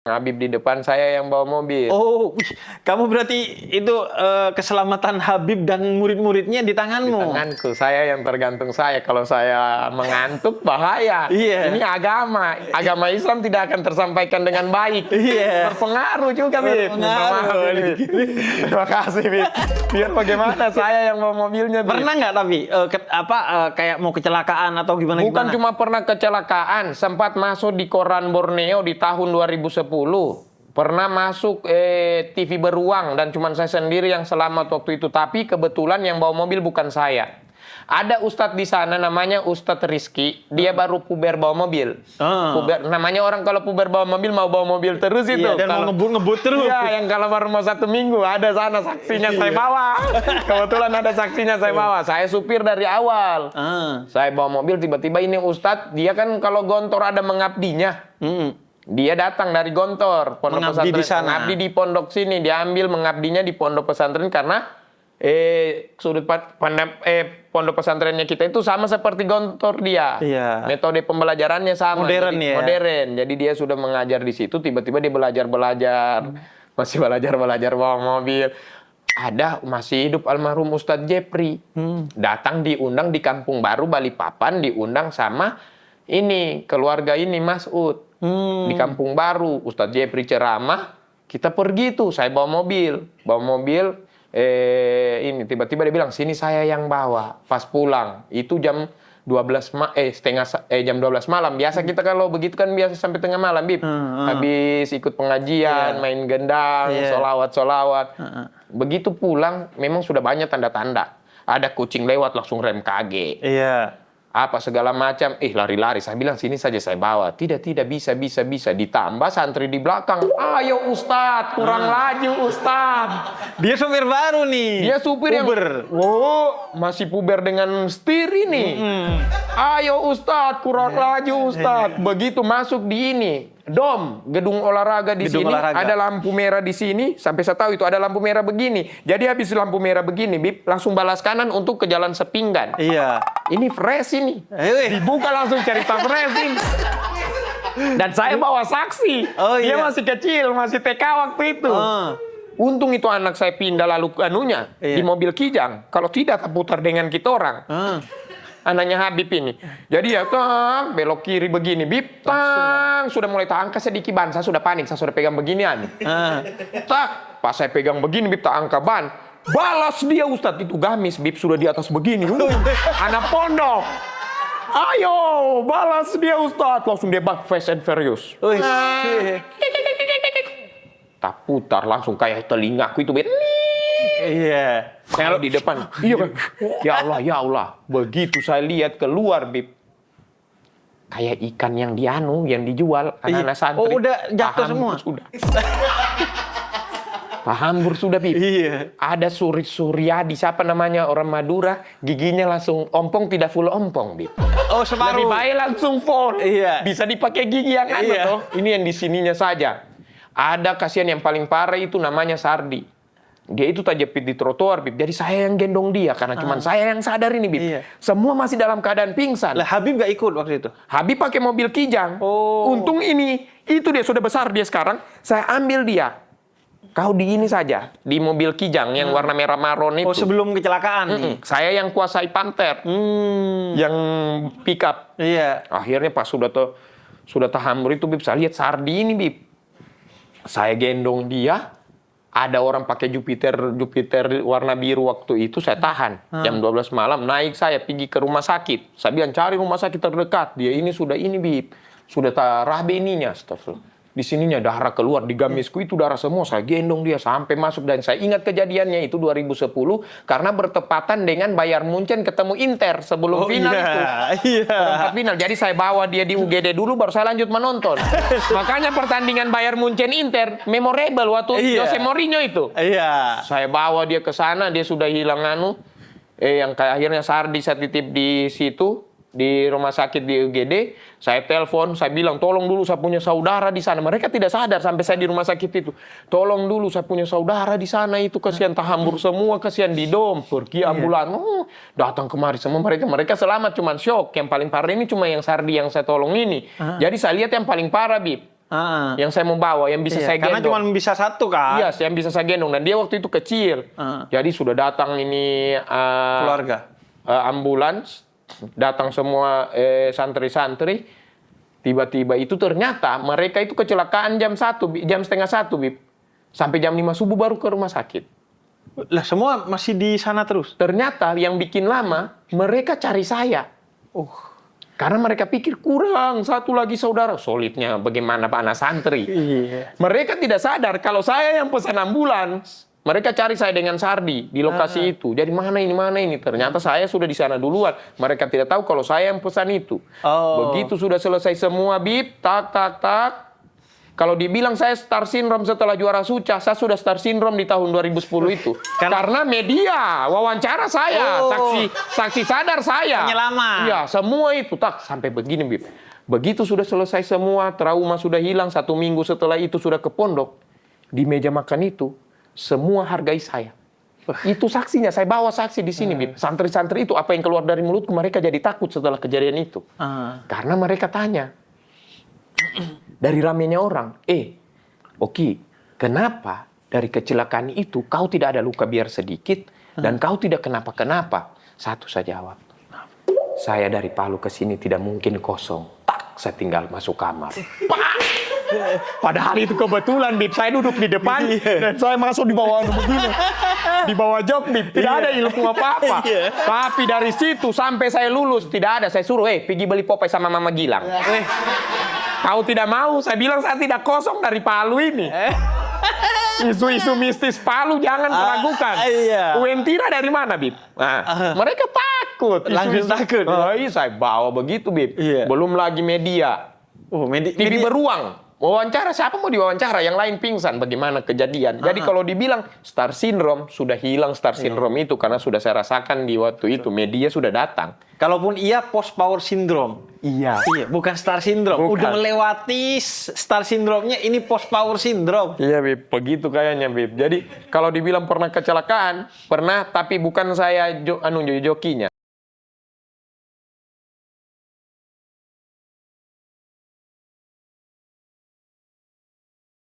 Habib di depan, saya yang bawa mobil. Oh, wih, kamu berarti itu keselamatan Habib dan murid-muridnya di Di tanganmu. tanganku, saya yang tergantung saya. Kalau saya mengantuk, bahaya. Iya. Ini agama. Agama Islam tidak akan tersampaikan dengan baik. Iya. Berpengaruh juga, Bib. Minta maaf, Berpengaruh. Bib. Terima kasih, Bib. Biar bagaimana saya yang bawa mobilnya, Bib. Pernah nggak tapi kayak mau kecelakaan atau gimana? Bukan cuma pernah kecelakaan, sempat masuk di koran Borneo di tahun 2010. Pernah masuk TV beruang dan cuma saya sendiri yang selamat waktu itu. Tapi kebetulan yang bawa mobil bukan saya. Ada ustadz di sana namanya Ustadz Rizky. Dia baru puber bawa mobil. Puber, namanya orang kalau puber bawa mobil mau bawa mobil terus itu. Iya, dan kalau mau ngebut terus. Iya, yang kalau baru mau 1 minggu ada sana saksinya saya bawa. Kebetulan ada saksinya saya bawa. Saya supir dari awal. Saya bawa mobil, tiba-tiba ini ustadz, dia kan kalau gontor ada mengabdinya. Dia datang dari Gontor, pondok Mengabdi pesantren, di sana. mengabdi di pondok sini. Dia ambil mengabdinya di pondok pesantren karena pondok pesantrennya kita itu sama seperti Gontor dia. Iya. Metode pembelajarannya sama. Modern jadi, ya. Modern. Jadi dia sudah mengajar di situ, tiba-tiba dia belajar. Masih belajar bawa mobil. Ada masih hidup almarhum Ustadz Jepri. Datang diundang di Kampung Baru Balikpapan, diundang sama ini keluarga ini Mas'ud. Di Kampung Baru Ustadz Jepri ceramah, kita pergi tuh, saya bawa mobil ini tiba-tiba dia bilang sini saya yang bawa. Pas pulang itu jam 12 jam 12 malam. Biasa kita kalau begitu kan biasa sampai tengah malam, Bib. Habis ikut pengajian, main gendang, solawat. Begitu pulang memang sudah banyak tanda-tanda. Ada kucing lewat langsung rem kaget. Iya. Apa segala macam, lari-lari. Saya bilang sini saja saya bawa. Tidak bisa. Ditambah santri di belakang. Ayo Ustadz, kurang laju Ustadz. Dia supir baru nih. Dia supir Puber. masih puber dengan setir ini. Ayo Ustadz, kurang laju Ustadz. Begitu masuk di ini. Dom, gedung olahraga di Gedung sini, olahraga. ada lampu merah di sini, sampai saya tahu itu ada lampu merah begini. Jadi habis lampu merah begini, Bib, langsung balas kanan untuk ke jalan Sepinggan. Iya. Ini fresh ini. Dibuka langsung cerita fresh ini. Dan saya bawa saksi. Oh, Dia iya. masih kecil, masih TK waktu itu. Untung itu anak saya pindah lalu di mobil Kijang. Kalau tidak terputar dengan kita orang. Anaknya Habib ini. Jadi ya belok kiri begini, Bib, sudah mulai angka sedikit ban, saya sudah panik, saya sudah pegang beginian. Pas saya pegang begini, Bib, angka ban, balas dia Ustadz itu gamis, Bib, sudah di atas begini. Anak pondok. Ayo, balas dia Ustadz, langsung dia bak Fast and Furious. Tak putar langsung kayak telingaku itu, Bib. Iya. Saya di depan. Iya, kan? Ya Allah. Begitu saya lihat keluar, Bib. Kayak ikan yang dijual anak-anak santri. Oh, udah jatuh semua. Sudah. Hambur sudah, Bib. Iya. Ada Suryadi, siapa namanya, orang Madura, giginya langsung ompong, tidak full ompong, Bib. Oh, separuh. Lebih baik langsung full. Iya. Bisa dipakai gigi yang toh. Ini yang di sininya saja. Ada kasihan yang paling parah itu namanya Sardi. Dia itu terjepit di trotoar, Bib. Jadi saya yang gendong dia karena cuma saya yang sadar ini, Bib. Iya. Semua masih dalam keadaan pingsan. Lah Habib nggak ikut waktu itu? Habib pakai mobil Kijang. Untung itu dia sudah besar dia sekarang. Saya ambil dia. Kau di ini saja, di mobil Kijang yang warna merah maron itu. Sebelum kecelakaan. Saya yang kuasai Panther. Yang pick up. Iya. Akhirnya pas sudah terhambur itu, Bib, saya lihat Sardi ini, Bib. Saya gendong dia. Ada orang pakai Jupiter warna biru waktu itu, saya tahan. Jam 12 malam, naik saya pergi ke rumah sakit. Saya bilang, cari rumah sakit terdekat. Dia ini sudah Bib. Sudah rabe ininya, astagfirullah. Di sininya darah keluar, di gamisku itu darah semua. Saya gendong dia sampai masuk. Dan saya ingat kejadiannya itu 2010. Karena bertepatan dengan Bayern Munchen ketemu Inter sebelum final itu. Perempat final. Jadi saya bawa dia di UGD dulu, baru saya lanjut menonton. Makanya pertandingan Bayern Munchen Inter memorable waktu Jose Mourinho itu. Iya. Saya bawa dia ke sana, dia sudah hilang yang akhirnya Sardi saya titip di situ. Di rumah sakit di UGD, saya telepon, saya bilang, tolong dulu saya punya saudara di sana. Mereka tidak sadar sampai saya di rumah sakit itu. Tolong dulu saya punya saudara di sana itu, kasihan terhambur semua, kasihan di dom, pergi ambulan. Datang kemari semua mereka selamat, cuman shock. Yang paling parah ini cuma yang Sardi yang saya tolong ini. Jadi saya lihat yang paling parah, Bib. Yang saya mau bawa, yang bisa saya Karena gendong. cuma bisa satu kan. Iya, yang bisa saya gendong. Dan dia waktu itu kecil. Jadi sudah datang ini Keluarga. ambulans, datang semua santri-santri. Tiba-tiba itu ternyata mereka itu kecelakaan jam setengah satu, Bib. Sampai jam 5 subuh baru ke rumah sakit. Lah semua masih di sana terus. Ternyata yang bikin lama, mereka cari saya. Karena mereka pikir kurang satu lagi saudara. Solidnya bagaimana Pak anak santri. Iya. Mereka tidak sadar kalau saya yang pesan ambulans. Mereka cari saya dengan Sardi di lokasi itu. Jadi mana ini. Ternyata saya sudah di sana duluan. Mereka tidak tahu kalau saya yang pesan itu. Begitu sudah selesai semua, Bib, tak. Kalau dibilang saya star syndrome setelah juara Suca, saya sudah star syndrome di tahun 2010 itu. Karena media wawancara saya, saksi sadar saya. Penyelamat. Iya, semua itu sampai begini, Bib. Begitu sudah selesai semua, trauma sudah hilang, 1 minggu setelah itu sudah ke pondok. Di meja makan itu, semua hargai saya. Itu saksinya, saya bawa saksi di sini, Bib. Santri-santri itu apa yang keluar dari mulutku, mereka jadi takut setelah kejadian itu. Karena mereka tanya, dari ramenya orang, Oki, kenapa dari kecelakaan itu kau tidak ada luka biar sedikit dan kau tidak kenapa-kenapa? Satu saya jawab, saya dari Palu ke sini tidak mungkin kosong. Saya tinggal masuk kamar. Padahal itu kebetulan, Bib, saya duduk di depan dan saya masuk di bawah begini. Di bawah jok, Bib, tidak ada ilmu apa-apa. Tapi dari situ sampai saya lulus tidak ada. Saya suruh, pergi beli Popeye sama Mama Gilang. Kau tidak mau, saya bilang saya tidak kosong dari Palu ini. Isu-isu mistis Palu jangan ragukan. Uentira dari mana, Bib? Mereka takut. Langsung takut. Iya, saya bawa begitu, Bib. Belum lagi media. TV beruang. Wawancara, siapa mau diwawancara? Yang lain pingsan, bagaimana kejadian. Jadi kalau dibilang star syndrome, sudah hilang star syndrome itu. Karena sudah saya rasakan di waktu itu, media sudah datang. Kalaupun iya post power syndrome. Iya. Bukan star syndrome. Bukan. Udah melewati star syndrome-nya, ini post power syndrome. Iya, Bib. Begitu kayaknya, Bib. Jadi kalau dibilang pernah kecelakaan, pernah, tapi bukan saya jokinya.